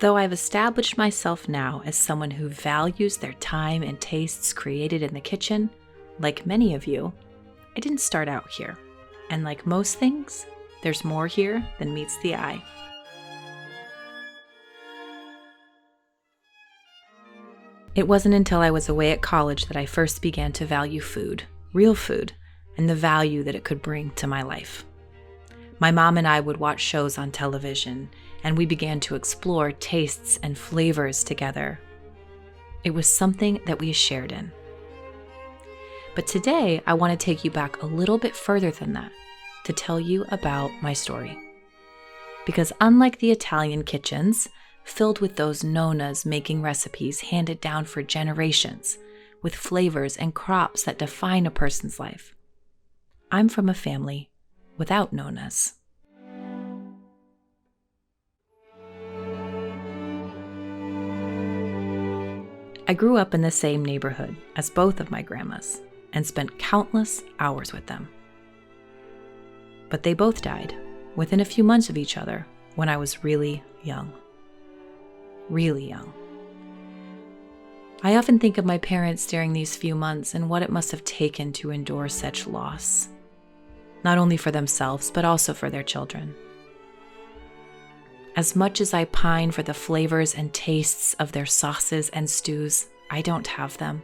Though I've established myself now as someone who values their time and tastes created in the kitchen, like many of you, I didn't start out here. And like most things, there's more here than meets the eye. It wasn't until I was away at college that I first began to value food, real food, and the value that it could bring to my life. My mom and I would watch shows on television, and we began to explore tastes and flavors together. It was something that we shared in. But today, I want to take you back a little bit further than that to tell you about my story. Because unlike the Italian kitchens, filled with those nonnas making recipes handed down for generations, with flavors and crops that define a person's life, I'm from a family without nonnas. I grew up in the same neighborhood as both of my grandmas and spent countless hours with them. But they both died within a few months of each other when I was really young. Really young. I often think of my parents during these few months and what it must have taken to endure such loss, not only for themselves, but also for their children. As much as I pine for the flavors and tastes of their sauces and stews, I don't have them.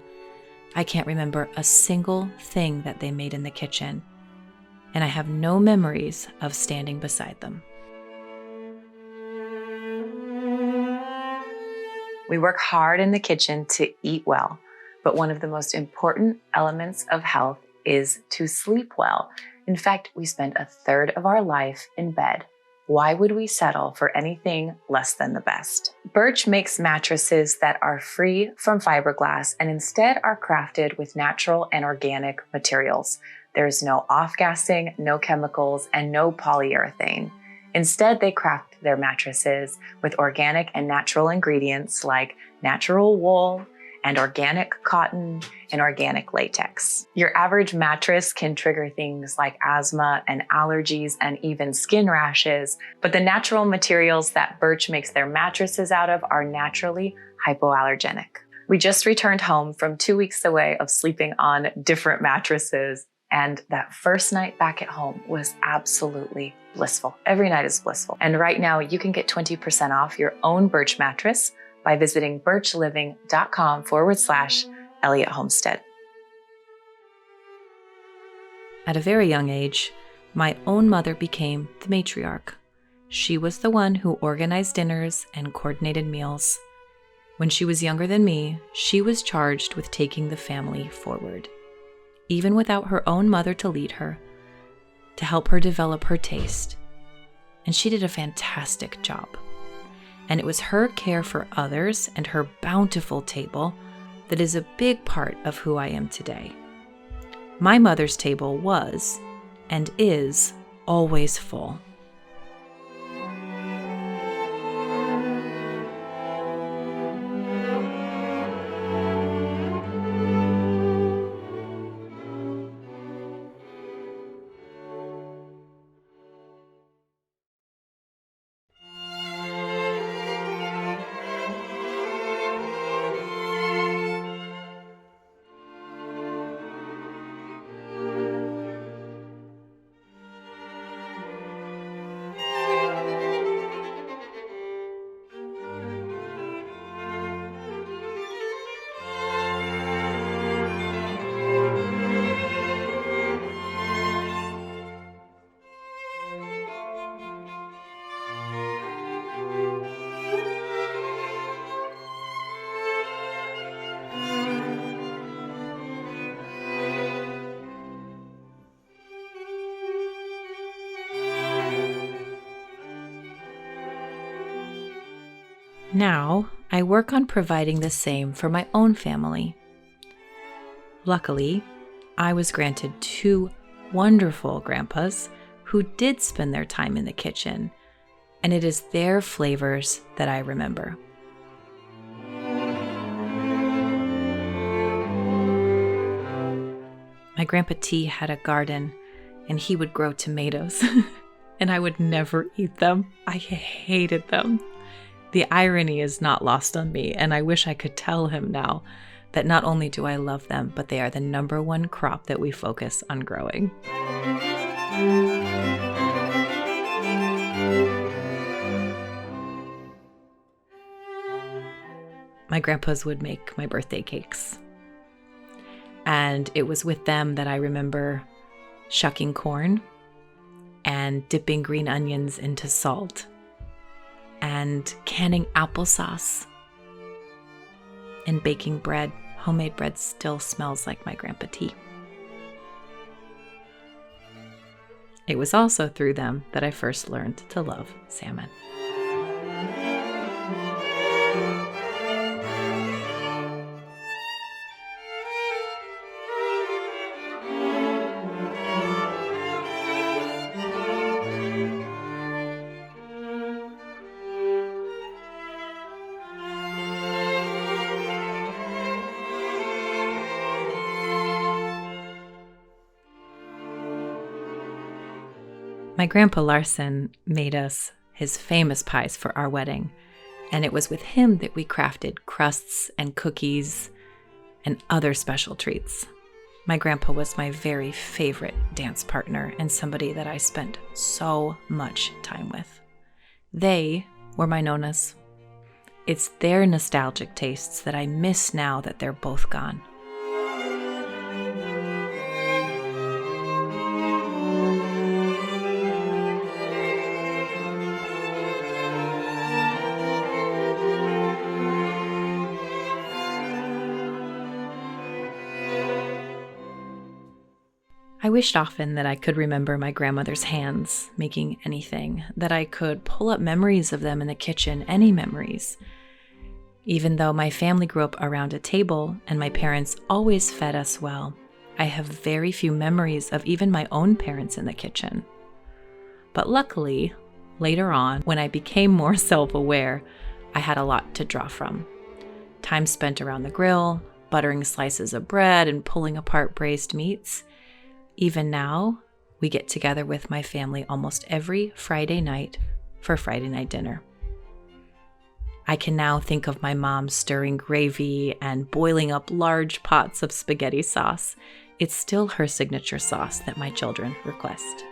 I can't remember a single thing that they made in the kitchen, and I have no memories of standing beside them. We work hard in the kitchen to eat well, but one of the most important elements of health is to sleep well. In fact, we spend a third of our life in bed. Why would we settle for anything less than the best? Birch makes mattresses that are free from fiberglass and instead are crafted with natural and organic materials. There's no off-gassing, no chemicals, and no polyurethane. Instead, they craft their mattresses with organic and natural ingredients like natural wool and organic cotton and organic latex. Your average mattress can trigger things like asthma and allergies and even skin rashes, but the natural materials that Birch makes their mattresses out of are naturally hypoallergenic. We just returned home from 2 weeks away of sleeping on different mattresses, and that first night back at home was absolutely blissful. Every night is blissful. And right now you can get 20% off your own Birch mattress by visiting birchliving.com/Elliott Homestead. At a very young age, my own mother became the matriarch. She was the one who organized dinners and coordinated meals. When she was younger than me, she was charged with taking the family forward, even without her own mother to lead her, to help her develop her taste. And she did a fantastic job. And it was her care for others and her bountiful table that is a big part of who I am today. My mother's table was, and is, always full. Now, I work on providing the same for my own family. Luckily, I was granted 2 wonderful grandpas who did spend their time in the kitchen, and it is their flavors that I remember. My Grandpa T had a garden, and he would grow tomatoes, and I would never eat them. I hated them. The irony is not lost on me, and I wish I could tell him now that not only do I love them, but they are the number one crop that we focus on growing. My grandpas would make my birthday cakes. And it was with them that I remember shucking corn and dipping green onions into salt and canning applesauce and baking bread. Homemade bread still smells like my grandpa tea. It was also through them that I first learned to love salmon. My grandpa Larson made us his famous pies for our wedding, and it was with him that we crafted crusts and cookies and other special treats. My grandpa was my very favorite dance partner and somebody that I spent so much time with. They were my Nonnas. It's their nostalgic tastes that I miss now that they're both gone. I wished often that I could remember my grandmother's hands making anything, that I could pull up memories of them in the kitchen, any memories. Even though my family grew up around a table and my parents always fed us well, I have very few memories of even my own parents in the kitchen. But luckily, later on, when I became more self-aware, I had a lot to draw from. Time spent around the grill, buttering slices of bread and pulling apart braised meats. Even now, we get together with my family almost every Friday night for Friday night dinner. I can now think of my mom stirring gravy and boiling up large pots of spaghetti sauce. It's still her signature sauce that my children request.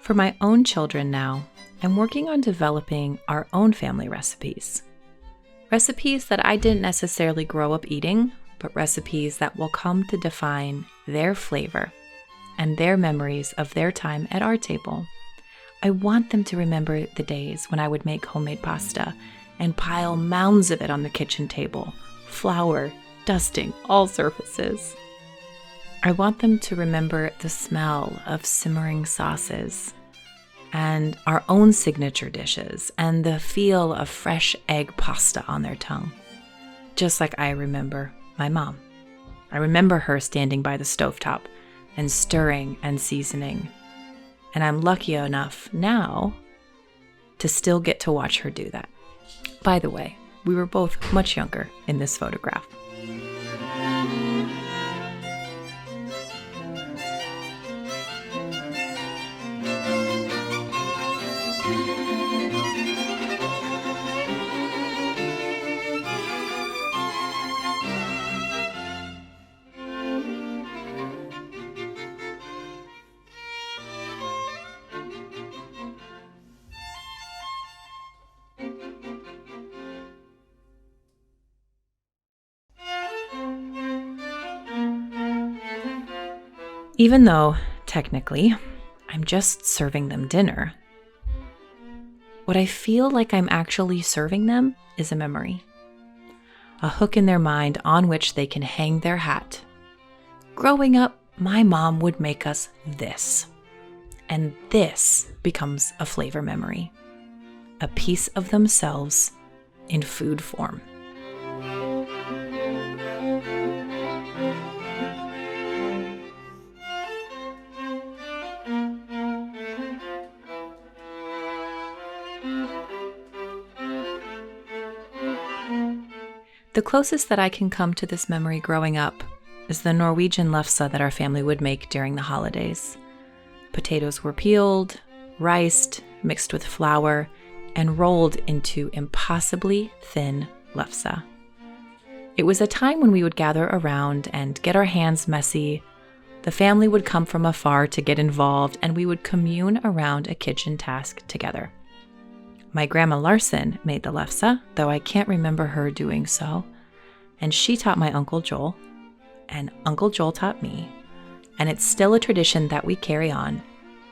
For my own children now, I'm working on developing our own family recipes. Recipes that I didn't necessarily grow up eating, but recipes that will come to define their flavor and their memories of their time at our table. I want them to remember the days when I would make homemade pasta and pile mounds of it on the kitchen table, flour, dusting all surfaces. I want them to remember the smell of simmering sauces and our own signature dishes and the feel of fresh egg pasta on their tongue. Just like I remember my mom. I remember her standing by the stovetop and stirring and seasoning. And I'm lucky enough now to still get to watch her do that. By the way, we were both much younger in this photograph. Even though, technically, I'm just serving them dinner, what I feel like I'm actually serving them is a memory. a hook in their mind on which they can hang their hat. Growing up, my mom would make us this, and this becomes a flavor memory, a piece of themselves in food form. The closest that I can come to this memory growing up is the Norwegian lefse that our family would make during the holidays. Potatoes were peeled, riced, mixed with flour, and rolled into impossibly thin lefse. It was a time when we would gather around and get our hands messy. The family would come from afar to get involved, and we would commune around a kitchen task together. My grandma Larson made the lefse, though I can't remember her doing so, and she taught my Uncle Joel, and Uncle Joel taught me, and it's still a tradition that we carry on,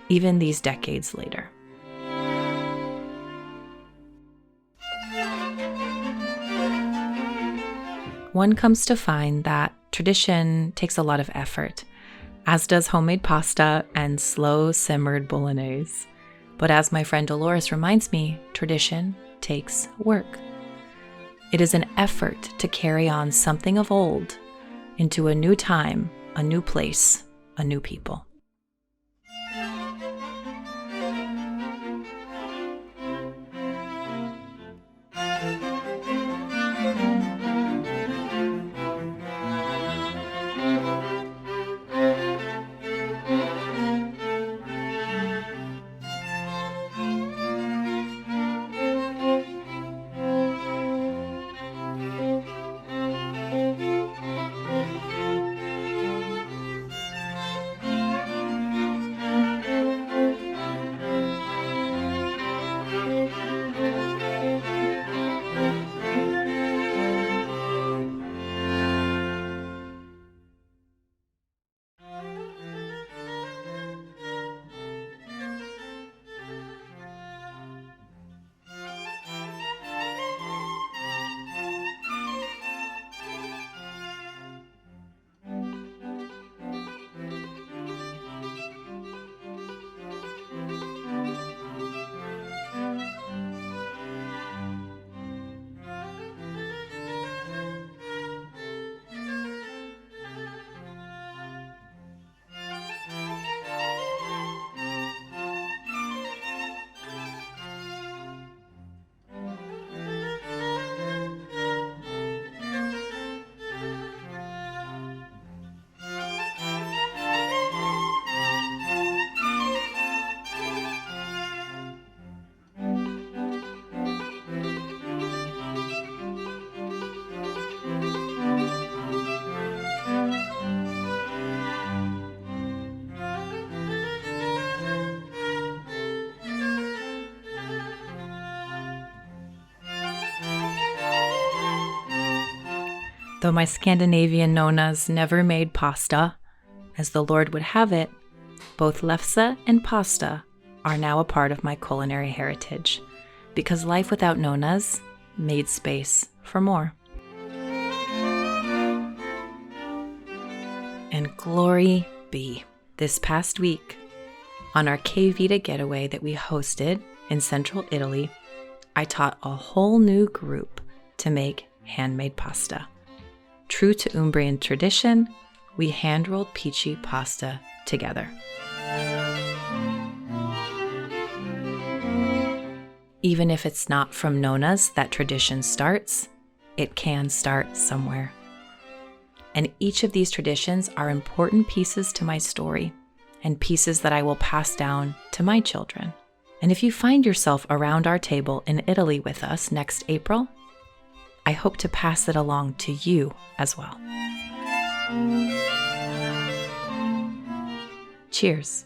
even these decades later. One comes to find that tradition takes a lot of effort, as does homemade pasta and slow-simmered bolognese. But as my friend Dolores reminds me, tradition takes work. It is an effort to carry on something of old into a new time, a new place, a new people. Though my Scandinavian nonnas never made pasta, as the Lord would have it, both lefse and pasta are now a part of my culinary heritage, because life without nonnas made space for more. And glory be, this past week, on our Che Vita getaway that we hosted in central Italy, I taught a whole new group to make handmade pasta. True to Umbrian tradition, we hand-rolled peachy pasta together. Even if it's not from Nonnas that tradition starts, it can start somewhere. And each of these traditions are important pieces to my story and pieces that I will pass down to my children. And if you find yourself around our table in Italy with us next April, I hope to pass it along to you as well. Cheers.